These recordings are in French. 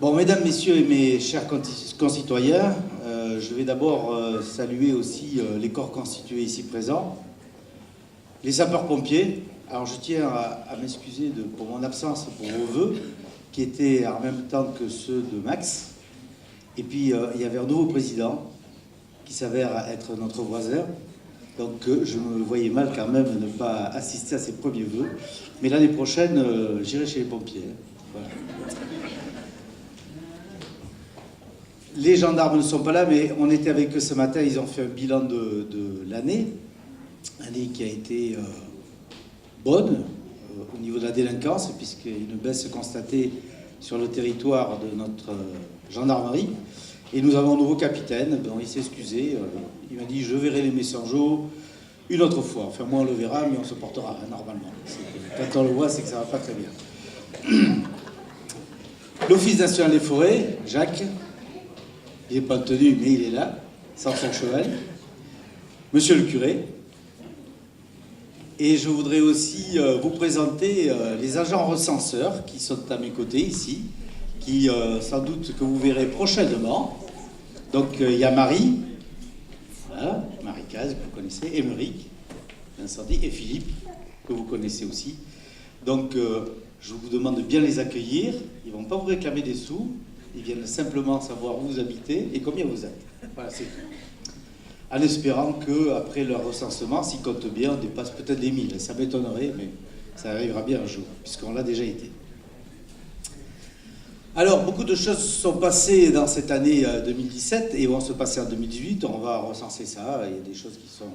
Bon, mesdames, messieurs et mes chers concitoyens, je vais d'abord saluer aussi les corps constitués ici présents, les sapeurs-pompiers. Alors je tiens à m'excuser pour mon absence pour vos vœux, qui étaient en même temps que ceux de Max. Et puis il y avait un nouveau président qui s'avère être notre voisin. Donc je me voyais mal quand même ne pas assister à ses premiers vœux. Mais l'année prochaine, j'irai chez les pompiers. Voilà. Les gendarmes ne sont pas là, mais on était avec eux ce matin. Ils ont fait un bilan de l'année qui a été bonne au niveau de la délinquance, puisqu'il y a une baisse constatée sur le territoire de notre gendarmerie. Et nous avons un nouveau capitaine. Bon, il s'est excusé. Il m'a dit « Je verrai les messagers une autre fois ». Enfin, moi, on le verra, mais on se portera normalement. Quand on le voit, c'est que ça ne va pas très bien. L'Office national des forêts, Jacques. Il n'est pas tenu, mais il est là, sans son cheval. Monsieur le curé. Et je voudrais aussi vous présenter les agents recenseurs qui sont à mes côtés ici, qui sans doute que vous verrez prochainement. Donc il y a Marie, voilà, Marie Caz, que vous connaissez, Émeric, Vincenti, et Philippe, que vous connaissez aussi. Donc je vous demande de bien les accueillir. Ils ne vont pas vous réclamer des sous. Ils viennent simplement savoir où vous habitez et combien vous êtes. Voilà, c'est tout. En espérant qu'après leur recensement, s'ils comptent bien, on dépasse peut-être les 1000. Ça m'étonnerait, mais ça arrivera bien un jour, puisqu'on l'a déjà été. Alors, beaucoup de choses se sont passées dans cette année 2017 et vont se passer en 2018. On va recenser ça. Il y a des choses qui sont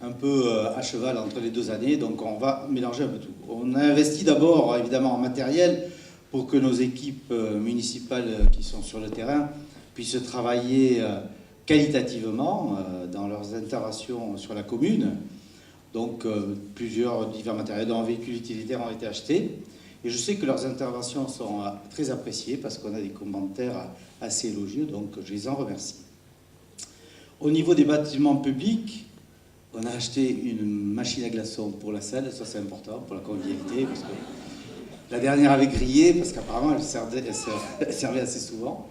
un peu à cheval entre les deux années, donc on va mélanger un peu tout. On a investi d'abord, évidemment, en matériel, pour que nos équipes municipales qui sont sur le terrain puissent travailler qualitativement dans leurs interventions sur la commune. Donc plusieurs divers matériels, dont un véhicule utilitaire, ont été achetés. Et je sais que leurs interventions sont très appréciées parce qu'on a des commentaires assez élogieux, donc je les en remercie. Au niveau des bâtiments publics, on a acheté une machine à glaçons pour la salle, ça c'est important pour la convivialité, parce que la dernière avait grillé, parce qu'apparemment elle servait assez souvent.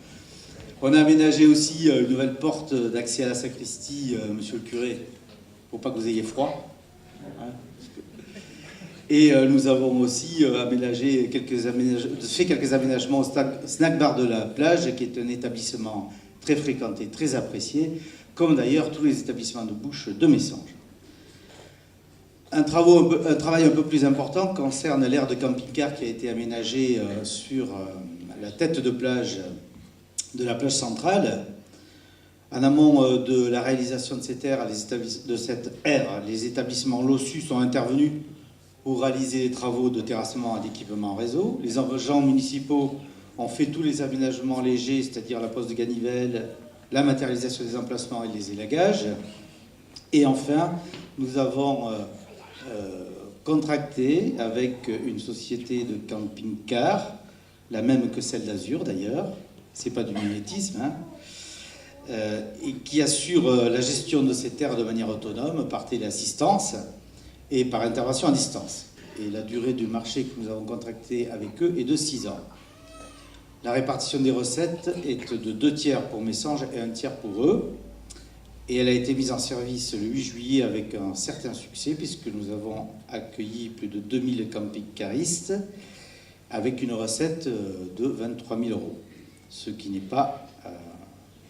On a aménagé aussi une nouvelle porte d'accès à la sacristie, monsieur le curé, pour pas que vous ayez froid. Hein, et nous avons aussi fait quelques aménagements au snack bar de la plage, qui est un établissement très fréquenté, très apprécié, comme d'ailleurs tous les établissements de bouche de Messanges. Un travail un peu plus important concerne l'aire de camping-car qui a été aménagée sur la tête de plage de la plage centrale. En amont de la réalisation de cette aire, les établissements LOSU sont intervenus pour réaliser les travaux de terrassement et d'équipement réseau. Les agents municipaux ont fait tous les aménagements légers, c'est-à-dire la pose de ganivelle, la matérialisation des emplacements et les élagages. Et enfin, nous avons contracté avec une société de camping-car, la même que celle d'Azur d'ailleurs, c'est pas du mimétisme, hein, et qui assure la gestion de ces terres de manière autonome par téléassistance et par intervention à distance. Et la durée du marché que nous avons contracté avec eux est de 6 ans. La répartition des recettes est de 2 tiers pour Messanges et 1 tiers pour eux. Et elle a été mise en service le 8 juillet avec un certain succès, puisque nous avons accueilli plus de 2000 camping-caristes avec une recette de 23 000 €, ce qui n'est pas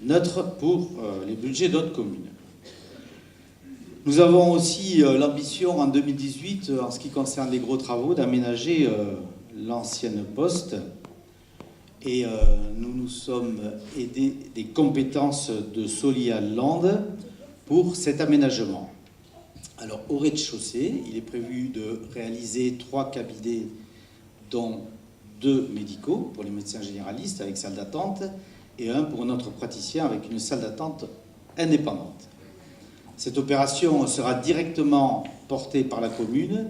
neutre pour les budgets d'autres communes. Nous avons aussi l'ambition en 2018, en ce qui concerne les gros travaux, d'aménager l'ancienne poste. Et nous nous sommes aidés des compétences de Solia Land pour cet aménagement. Alors, au rez-de-chaussée, il est prévu de réaliser 3 cabinets, dont 2 médicaux pour les médecins généralistes avec salle d'attente et 1 pour notre praticien avec une salle d'attente indépendante. Cette opération sera directement portée par la commune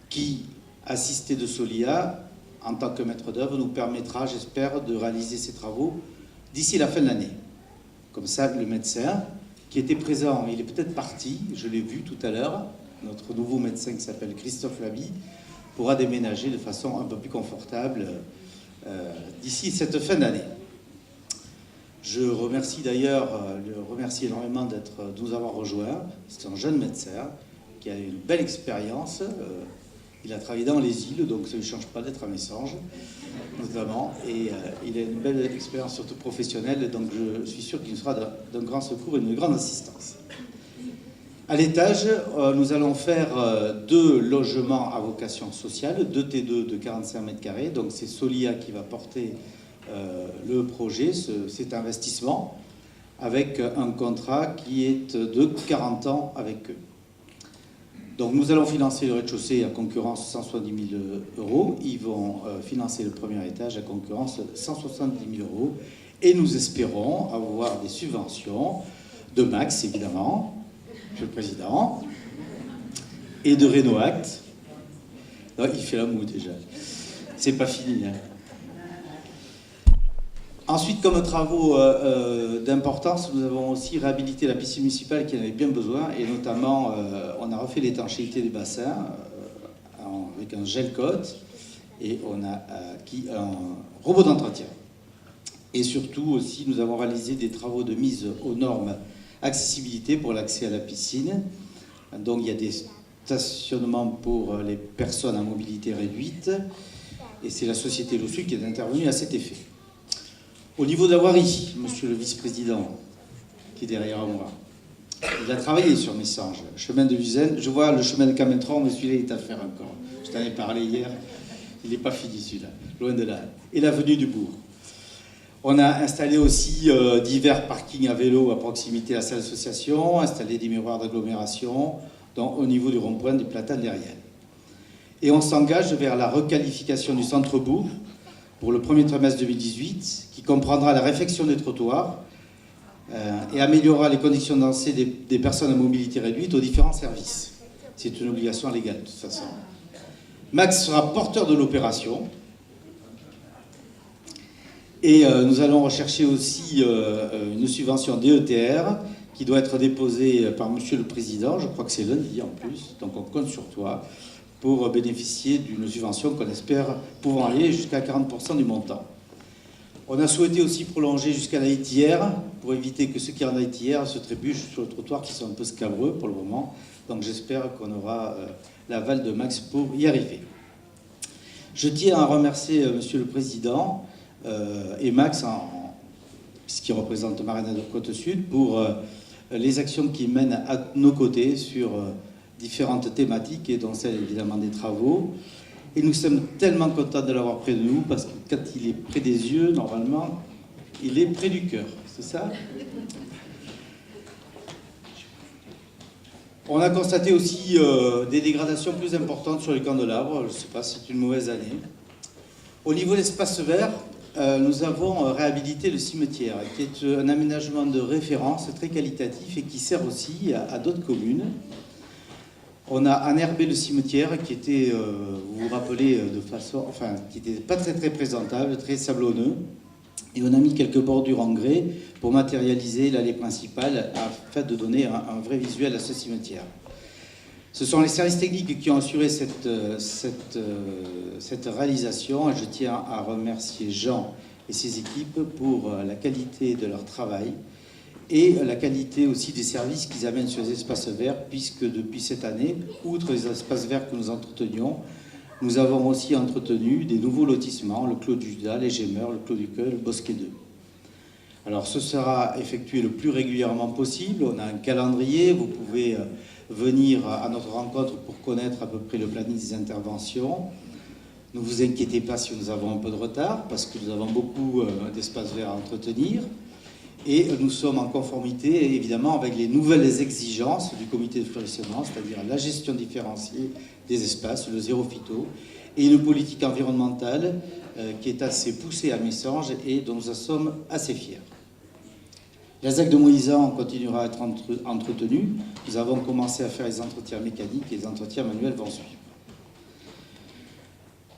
qui, assistée de Solia, en tant que maître d'œuvre, nous permettra, j'espère, de réaliser ces travaux d'ici la fin de l'année. Comme ça, le médecin qui était présent, il est peut-être parti, je l'ai vu tout à l'heure, notre nouveau médecin qui s'appelle Christophe Laby, pourra déménager de façon un peu plus confortable d'ici cette fin d'année. Je remercie d'ailleurs, énormément de nous avoir rejoints. C'est un jeune médecin qui a une belle expérience. Il a travaillé dans les îles, donc ça ne lui change pas d'être à Messanges, notamment. Et il a une belle expérience, surtout professionnelle, donc je suis sûr qu'il nous sera d'un grand secours et d'une grande assistance. À l'étage, nous allons faire 2 logements à vocation sociale, 2 T2 de 45 mètres carrés. Donc c'est Solia qui va porter le projet, cet investissement, avec un contrat qui est de 40 ans avec eux. Donc nous allons financer le rez-de-chaussée à concurrence 170 000 euros. Ils vont financer le premier étage à concurrence 170 000 euros. Et nous espérons avoir des subventions de Max, évidemment, Monsieur le Président, et de Renoact. Non, il fait la moue déjà. C'est pas fini. Hein. Ensuite, comme travaux d'importance, nous avons aussi réhabilité la piscine municipale qui en avait bien besoin, et notamment, on a refait l'étanchéité des bassins avec un gel coat, et on a acquis un robot d'entretien. Et surtout aussi, nous avons réalisé des travaux de mise aux normes accessibilité pour l'accès à la piscine. Donc il y a des stationnements pour les personnes à mobilité réduite, et c'est la société Lossu qui est intervenue à cet effet. Au niveau de la voirie, monsieur le vice-président, qui est derrière moi, il a travaillé sur Messanges, chemin de Luzaine. Je vois le chemin de Cametron, mais celui-là il est à faire encore. Je t'en ai parlé hier, il n'est pas fini celui-là, loin de là. Et l'avenue du Bourg. On a installé aussi divers parkings à vélo à proximité de la salle d'association, installé des miroirs d'agglomération au niveau du rond-point des Platanes derrière. Et on s'engage vers la requalification du centre-bourg pour le premier trimestre 2018, qui comprendra la réfection des trottoirs et améliorera les conditions d'accès des personnes à mobilité réduite aux différents services. C'est une obligation légale de toute façon. Max sera porteur de l'opération. Et nous allons rechercher aussi une subvention DETR qui doit être déposée par Monsieur le Président. Je crois que c'est lundi en plus, donc on compte sur toi pour bénéficier d'une subvention qu'on espère pouvant aller jusqu'à 40% du montant. On a souhaité aussi prolonger jusqu'à la litière pour éviter que ceux qui en la litière se trébuchent sur le trottoir qui sont un peu scabreux pour le moment. Donc j'espère qu'on aura l'aval de Max pour y arriver. Je tiens à remercier Monsieur le Président et Max, qui représente Marina de Côte-Sud, pour les actions qu'il mène à nos côtés sur différentes thématiques, et dont celle évidemment des travaux. Et nous sommes tellement contents de l'avoir près de nous, parce que quand il est près des yeux, normalement, il est près du cœur. C'est ça ? On a constaté aussi des dégradations plus importantes sur les candélabres. Je ne sais pas si c'est une mauvaise année. Au niveau de l'espace vert, nous avons réhabilité le cimetière, qui est un aménagement de référence très qualitatif et qui sert aussi à d'autres communes. On a enherbé le cimetière qui était, vous vous rappelez, qui n'était pas très présentable, très sablonneux. Et on a mis quelques bordures en grès pour matérialiser l'allée principale afin de donner un vrai visuel à ce cimetière. Ce sont les services techniques qui ont assuré cette réalisation, et je tiens à remercier Jean et ses équipes pour la qualité de leur travail et la qualité aussi des services qu'ils amènent sur les espaces verts, puisque depuis cette année, outre les espaces verts que nous entretenions, nous avons aussi entretenu des nouveaux lotissements, le Clos du Judas, les Gémeurs, le Clos du Coeul, le Bosquet 2. Alors ce sera effectué le plus régulièrement possible. On a un calendrier, vous pouvez venir à notre rencontre pour connaître à peu près le planning des interventions. Ne vous inquiétez pas si nous avons un peu de retard, parce que nous avons beaucoup d'espaces verts à entretenir. Et nous sommes en conformité, évidemment, avec les nouvelles exigences du comité de fleurissement, c'est-à-dire la gestion différenciée des espaces, le zéro phyto, et une politique environnementale qui est assez poussée à Messanges et dont nous sommes assez fiers. La ZAC de Moïsan continuera à être entretenue. Nous avons commencé à faire les entretiens mécaniques et les entretiens manuels vont suivre.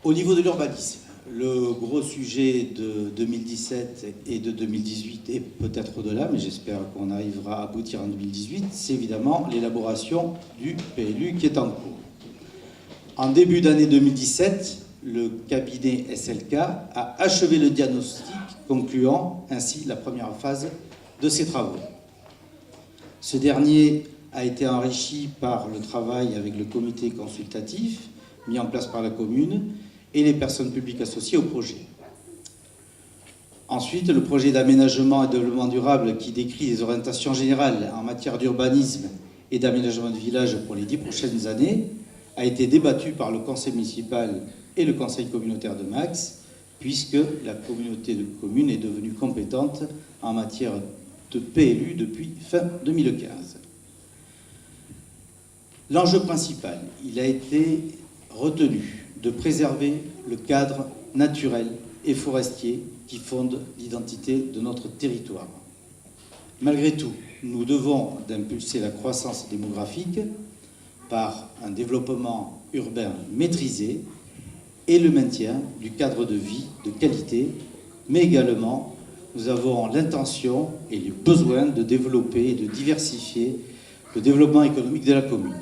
Au niveau de l'urbanisme, le gros sujet de 2017 et de 2018, et peut-être au-delà, mais j'espère qu'on arrivera à aboutir en 2018, c'est évidemment l'élaboration du PLU qui est en cours. En début d'année 2017, le cabinet SLK a achevé le diagnostic, concluant ainsi la première phase de ses travaux. Ce dernier a été enrichi par le travail avec le comité consultatif mis en place par la commune et les personnes publiques associées au projet. Ensuite, le projet d'aménagement et de développement durable qui décrit les orientations générales en matière d'urbanisme et d'aménagement de village pour les 10 prochaines années a été débattu par le conseil municipal et le conseil communautaire de Max, puisque la communauté de communes est devenue compétente en matière de PLU depuis fin 2015. L'enjeu principal, il a été retenu de préserver le cadre naturel et forestier qui fonde l'identité de notre territoire. Malgré tout, nous devons d'impulser la croissance démographique par un développement urbain maîtrisé et le maintien du cadre de vie de qualité, mais également nous avons l'intention et le besoin de développer et de diversifier le développement économique de la commune.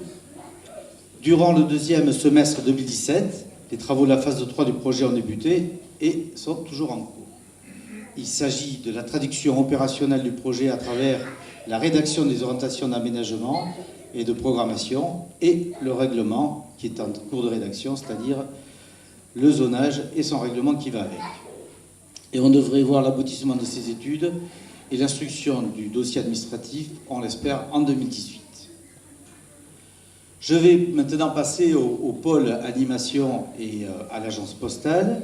Durant le deuxième semestre 2017, les travaux de la phase 3 du projet ont débuté et sont toujours en cours. Il s'agit de la traduction opérationnelle du projet à travers la rédaction des orientations d'aménagement et de programmation et le règlement qui est en cours de rédaction, c'est-à-dire le zonage et son règlement qui va avec. Et on devrait voir l'aboutissement de ces études et l'instruction du dossier administratif, on l'espère, en 2018. Je vais maintenant passer au pôle animation et à l'agence postale,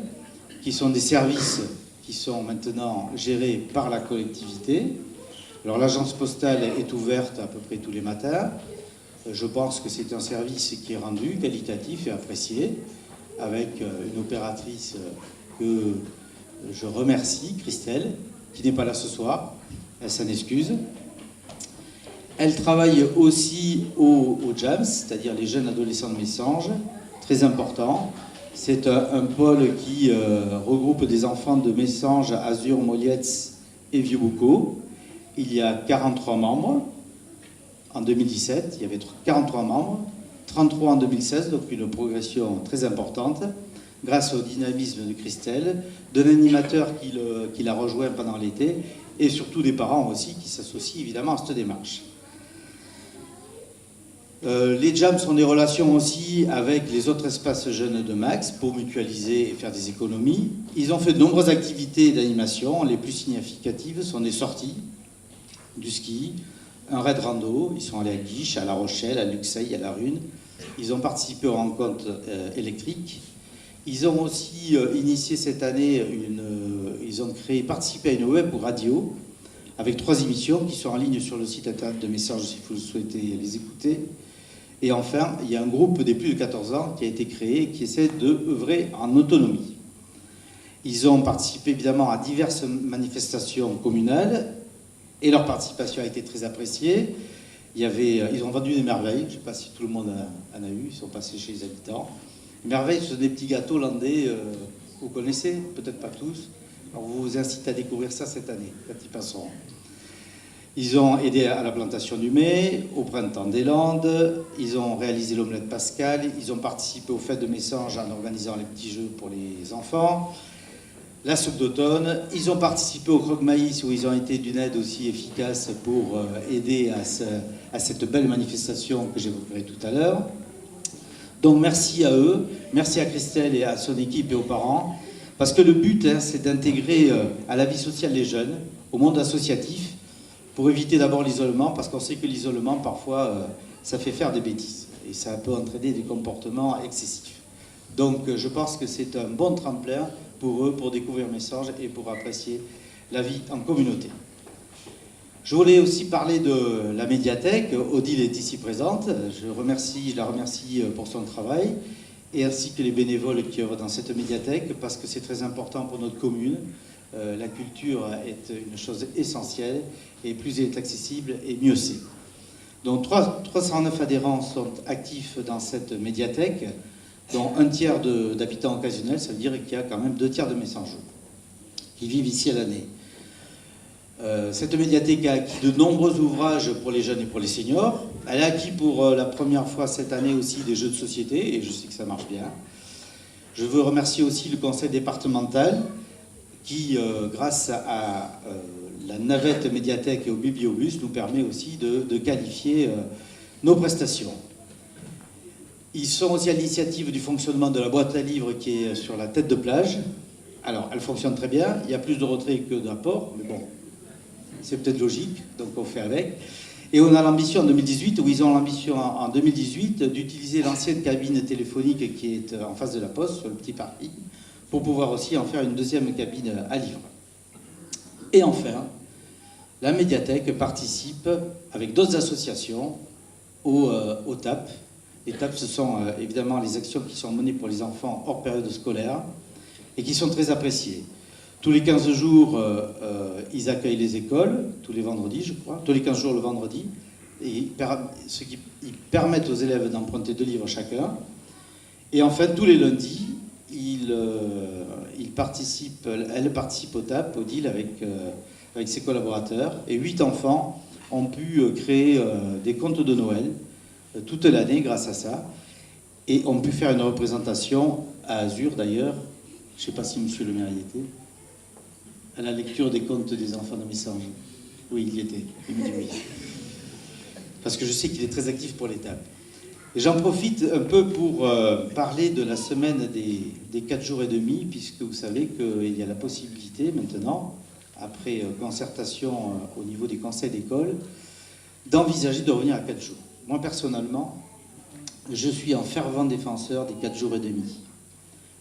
qui sont des services qui sont maintenant gérés par la collectivité. Alors l'agence postale est ouverte à peu près tous les matins. Je pense que c'est un service qui est rendu qualitatif et apprécié, avec une opératrice que je remercie, Christelle, qui n'est pas là ce soir, elle s'en excuse. Elle travaille aussi au JAMS, c'est-à-dire les jeunes adolescents de Messanges, très important. C'est un pôle qui regroupe des enfants de Messanges, Azur, Molietz et Vieux-Boucau. Il y a 43 membres. En 2017, il y avait 43 membres, 33 en 2016, donc une progression très importante, grâce au dynamisme de Christelle, d'un animateur qui l'a rejoint pendant l'été, et surtout des parents aussi qui s'associent évidemment à cette démarche. Les jams sont des relations aussi avec les autres espaces jeunes de Max pour mutualiser et faire des économies. Ils ont fait de nombreuses activités d'animation. Les plus significatives sont des sorties, du ski, un raid rando. Ils sont allés à Guiche, à La Rochelle, à Luxeuil, à La Rune. Ils ont participé aux rencontres électriques. Ils ont aussi initié cette année, ils ont participé à une web radio avec 3 émissions qui sont en ligne sur le site internet de Messanges si vous souhaitez les écouter. Et enfin, il y a un groupe des plus de 14 ans qui a été créé et qui essaie d'œuvrer en autonomie. Ils ont participé évidemment à diverses manifestations communales et leur participation a été très appréciée. Ils ont vendu des merveilles, je ne sais pas si tout le monde en a eu, ils sont passés chez les habitants. Les merveilles, ce sont des petits gâteaux landais, vous connaissez, peut-être pas tous. Alors, vous vous incite à découvrir ça cette année, quand ils passeront. Ils ont aidé à la plantation du mai, au printemps des Landes, ils ont réalisé l'omelette Pascal, ils ont participé aux fêtes de Messanges en organisant les petits jeux pour les enfants, la soupe d'automne, ils ont participé au croque-maïs où ils ont été d'une aide aussi efficace pour aider à cette belle manifestation que j'évoquerai tout à l'heure. Donc merci à eux, merci à Christelle et à son équipe et aux parents, parce que le but, c'est d'intégrer à la vie sociale les jeunes, au monde associatif, pour éviter d'abord l'isolement, parce qu'on sait que l'isolement, parfois, ça fait faire des bêtises, et ça peut entraîner des comportements excessifs. Donc je pense que c'est un bon tremplin pour eux, pour découvrir Messanges et pour apprécier la vie en communauté. Je voulais aussi parler de la médiathèque. Odile est ici présente. Je la remercie pour son travail, et ainsi que les bénévoles qui œuvrent dans cette médiathèque, parce que c'est très important pour notre commune. La culture est une chose essentielle, et plus elle est accessible, et mieux c'est. Donc 309 adhérents sont actifs dans cette médiathèque, dont un tiers d'habitants occasionnels, ça veut dire qu'il y a quand même 2 tiers de Messanges qui vivent ici à l'année. Cette médiathèque a acquis de nombreux ouvrages pour les jeunes et pour les seniors. Elle a acquis pour la première fois cette année aussi des jeux de société, et je sais que ça marche bien. Je veux remercier aussi le conseil départemental qui, grâce à la navette médiathèque et au bibliobus, nous permet aussi de qualifier nos prestations. Ils sont aussi à l'initiative du fonctionnement de la boîte à livres qui est sur la tête de plage. Alors, elle fonctionne très bien, il y a plus de retraits que d'apports, mais bon, c'est peut-être logique, donc on fait avec. Et on a l'ambition en 2018, ou ils ont l'ambition en 2018, d'utiliser l'ancienne cabine téléphonique qui est en face de la poste, sur le petit parking, pour pouvoir aussi en faire une deuxième cabine à livres. Et enfin, la médiathèque participe, avec d'autres associations, au TAP. Les TAP, ce sont évidemment les actions qui sont menées pour les enfants hors période scolaire et qui sont très appréciées. Tous les 15 jours, ils accueillent les écoles, tous les vendredis, je crois, tous les 15 jours le vendredi, et ce qui ils permettent aux élèves d'emprunter 2 livres chacun. Et enfin, tous les lundis, elle participe au TAP, au deal, avec ses collaborateurs. Et 8 enfants ont pu créer des contes de Noël toute l'année grâce à ça. Et ont pu faire une représentation à Azur, d'ailleurs. Je ne sais pas si monsieur le maire y était. À la lecture des contes des enfants de Messanges. Oui, il y était. Il me dit oui. Parce que je sais qu'il est très actif pour l'étape. Et j'en profite un peu pour parler de la semaine des 4 jours et demi, puisque vous savez qu'il y a la possibilité maintenant, après concertation au niveau des conseils d'école, d'envisager de revenir à 4 jours. Moi, personnellement, je suis un fervent défenseur des 4 jours et demi.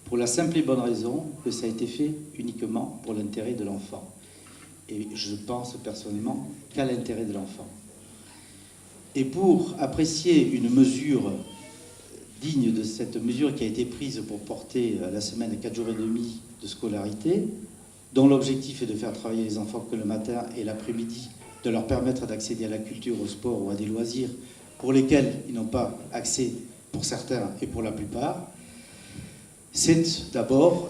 Pour la simple et bonne raison que ça a été fait uniquement pour l'intérêt de l'enfant. Et je pense personnellement qu'à l'intérêt de l'enfant. Et pour apprécier une mesure digne de cette mesure qui a été prise pour porter la semaine à 4 jours et demi de scolarité, dont l'objectif est de faire travailler les enfants que le matin et l'après-midi, de leur permettre d'accéder à la culture, au sport ou à des loisirs pour lesquels ils n'ont pas accès pour certains et pour la plupart, c'est d'abord,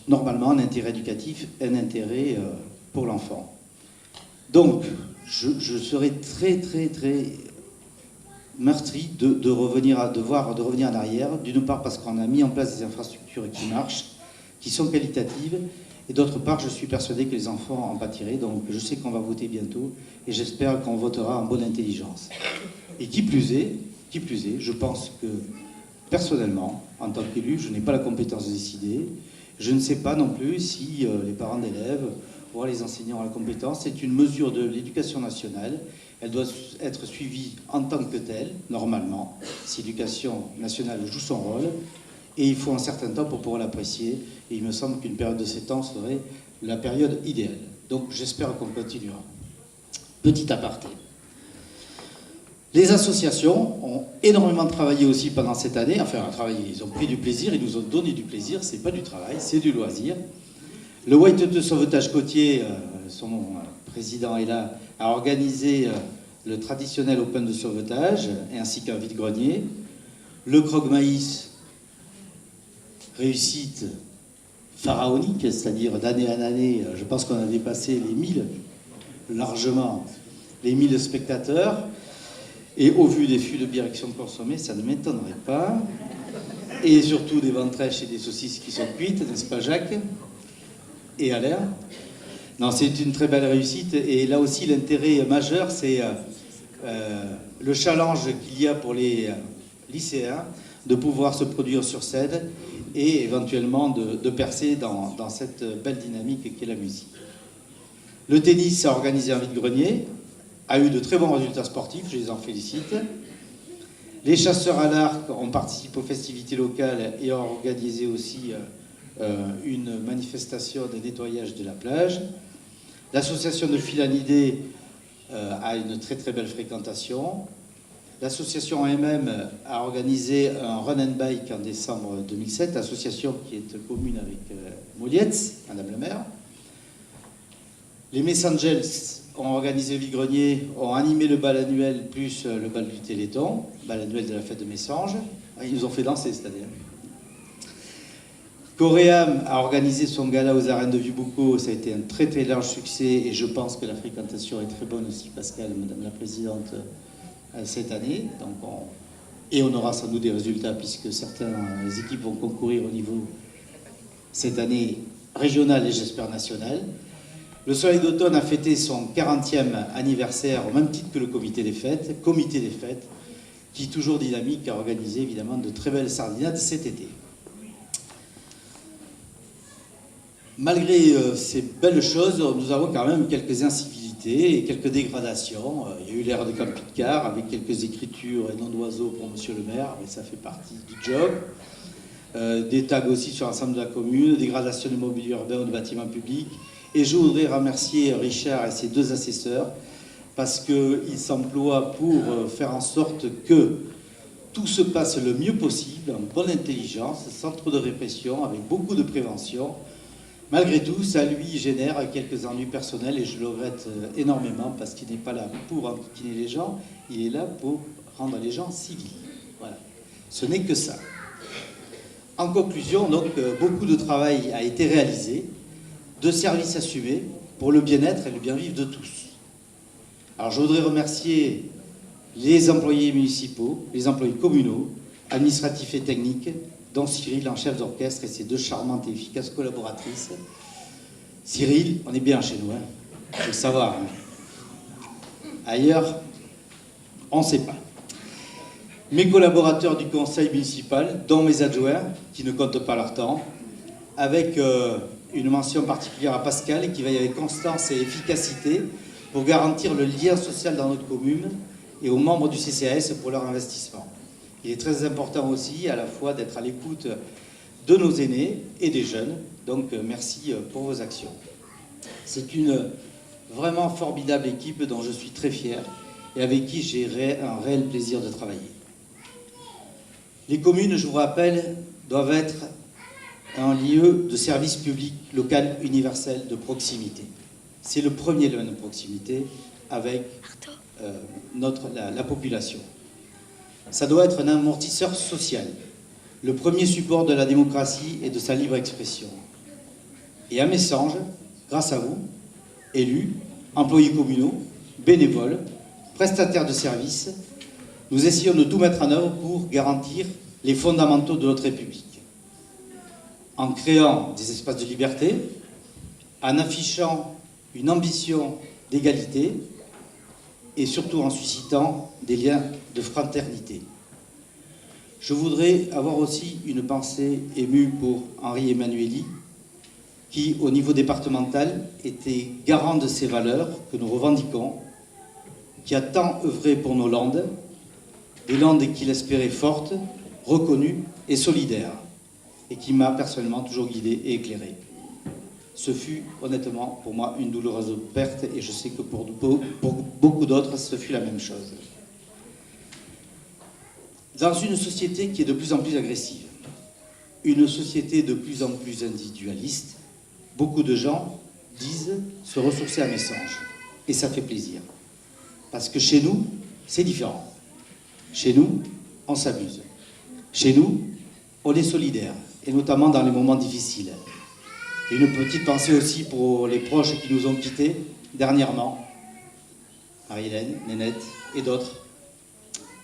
normalement, un intérêt éducatif, un intérêt pour l'enfant. Donc, je serais très, très, très meurtri de revenir en arrière, d'une part parce qu'on a mis en place des infrastructures qui marchent, qui sont qualitatives, et d'autre part, je suis persuadé que les enfants en pâtiraient, donc je sais qu'on va voter bientôt, et j'espère qu'on votera en bonne intelligence. Et qui plus est, je pense que personnellement, en tant qu'élu, je n'ai pas la compétence de décider. Je ne sais pas non plus si les parents d'élèves ou les enseignants ont la compétence. C'est une mesure de l'éducation nationale. Elle doit être suivie en tant que telle, normalement, si l'éducation nationale joue son rôle. Et il faut un certain temps pour pouvoir l'apprécier. Et il me semble qu'une période de 7 ans serait la période idéale. Donc j'espère qu'on continuera. Petit aparté. Les associations ont énormément travaillé aussi pendant cette année, enfin ils ont pris du plaisir, ils nous ont donné du plaisir, c'est pas du travail, c'est du loisir. Le White de sauvetage côtier, son président est là, a organisé le traditionnel Open de sauvetage, ainsi qu'un vide-grenier. Le croque-maïs, réussite pharaonique, c'est-à-dire d'année en année, je pense qu'on a dépassé les 1000, largement, les 1000 spectateurs. Et au vu des fûts de bière qui sont consommés, ça ne m'étonnerait pas. Et surtout des ventrèches et des saucisses qui sont cuites, n'est-ce pas Jacques? Et Alain? Non, c'est une très belle réussite. Et là aussi, l'intérêt majeur, c'est le challenge qu'il y a pour les lycéens de pouvoir se produire sur scène et éventuellement de percer dans cette belle dynamique qu'est la musique. Le tennis a organisé un vide-grenier, a eu de très bons résultats sportifs, je les en félicite. Les chasseurs à l'arc ont participé aux festivités locales et ont organisé aussi une manifestation de nettoyage de la plage. L'association de Philanidé a une très très belle fréquentation. L'association AMM a organisé un run and bike en décembre 2007, association qui est commune avec Molietz, Madame le maire. Les Messangels ont organisé le vide-grenier, ont animé le bal annuel plus le bal du Téléthon, bal annuel de la fête de Messanges. Ils nous ont fait danser cette année. Coréam a organisé son gala aux arènes de Vibucco, ça a été un très très large succès et je pense que la fréquentation est très bonne aussi, Pascal, Madame la Présidente, cette année. Donc et on aura sans doute des résultats puisque certaines équipes vont concourir au niveau, cette année, régional et j'espère national. Le Soleil d'automne a fêté son 40e anniversaire au même titre que le comité des fêtes, qui est toujours dynamique, a organisé évidemment de très belles sardinades cet été. Malgré ces belles choses, nous avons quand même quelques incivilités et quelques dégradations. Il y a eu l'ère de camping-car avec quelques écritures et noms d'oiseaux pour Monsieur le maire, mais ça fait partie du job. Des tags aussi sur l'ensemble de la commune, dégradation de mobilier urbain ou de bâtiments publics. Et je voudrais remercier Richard et ses deux assesseurs parce qu'ils s'emploient pour faire en sorte que tout se passe le mieux possible, en bonne intelligence, sans trop de répression, avec beaucoup de prévention. Malgré tout, ça lui génère quelques ennuis personnels et je le regrette énormément parce qu'il n'est pas là pour enquiquiner les gens, il est là pour rendre les gens civils. Voilà. Ce n'est que ça. En conclusion, donc, beaucoup de travail a été réalisé, de services assumés pour le bien-être et le bien-vivre de tous. Alors je voudrais remercier les employés municipaux, les employés communaux, administratifs et techniques, dont Cyril en chef d'orchestre et ses deux charmantes et efficaces collaboratrices. Cyril, on est bien chez nous, hein, faut le savoir. Hein. Ailleurs, on ne sait pas. Mes collaborateurs du conseil municipal, dont mes adjoints, qui ne comptent pas leur temps, avec une mention particulière à Pascal, qui veille avec constance et efficacité pour garantir le lien social dans notre commune et aux membres du CCAS pour leur investissement. Il est très important aussi à la fois d'être à l'écoute de nos aînés et des jeunes. Donc merci pour vos actions. C'est une vraiment formidable équipe dont je suis très fier et avec qui j'ai un réel plaisir de travailler. Les communes, je vous rappelle, doivent être un lieu de service public local universel de proximité. C'est le premier lieu de proximité avec la population. Ça doit être un amortisseur social, le premier support de la démocratie et de sa libre expression. Et à Messanges, grâce à vous, élus, employés communaux, bénévoles, prestataires de services, nous essayons de tout mettre en œuvre pour garantir les fondamentaux de notre République. En créant des espaces de liberté, en affichant une ambition d'égalité et surtout en suscitant des liens de fraternité. Je voudrais avoir aussi une pensée émue pour Henri Emmanuelli, qui, au niveau départemental, était garant de ces valeurs que nous revendiquons, qui a tant œuvré pour nos Landes, des Landes qu'il espérait fortes, reconnues et solidaires, et qui m'a personnellement toujours guidé et éclairé. Ce fut honnêtement pour moi une douloureuse perte et je sais que pour beaucoup d'autres, ce fut la même chose. Dans une société qui est de plus en plus agressive, une société de plus en plus individualiste, beaucoup de gens disent se ressourcer à Messanges. Et ça fait plaisir. Parce que chez nous, c'est différent. Chez nous, on s'amuse. Chez nous, on est solidaire, et notamment dans les moments difficiles. Et une petite pensée aussi pour les proches qui nous ont quittés dernièrement, Marie-Hélène, Nénette et d'autres.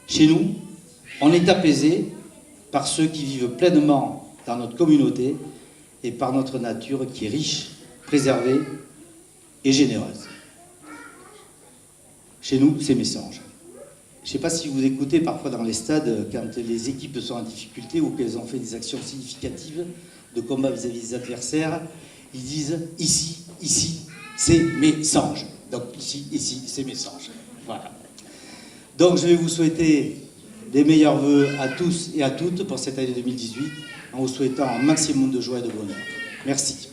Chez nous, on est apaisé par ceux qui vivent pleinement dans notre communauté et par notre nature qui est riche, préservée et généreuse. Chez nous, c'est Messanges. Je ne sais pas si vous écoutez parfois dans les stades, quand les équipes sont en difficulté ou qu'elles ont fait des actions significatives de combat vis-à-vis des adversaires, ils disent « ici, c'est Messanges ». Donc ici, c'est Messanges. Voilà. Donc je vais vous souhaiter des meilleurs vœux à tous et à toutes pour cette année 2018, en vous souhaitant un maximum de joie et de bonheur. Merci.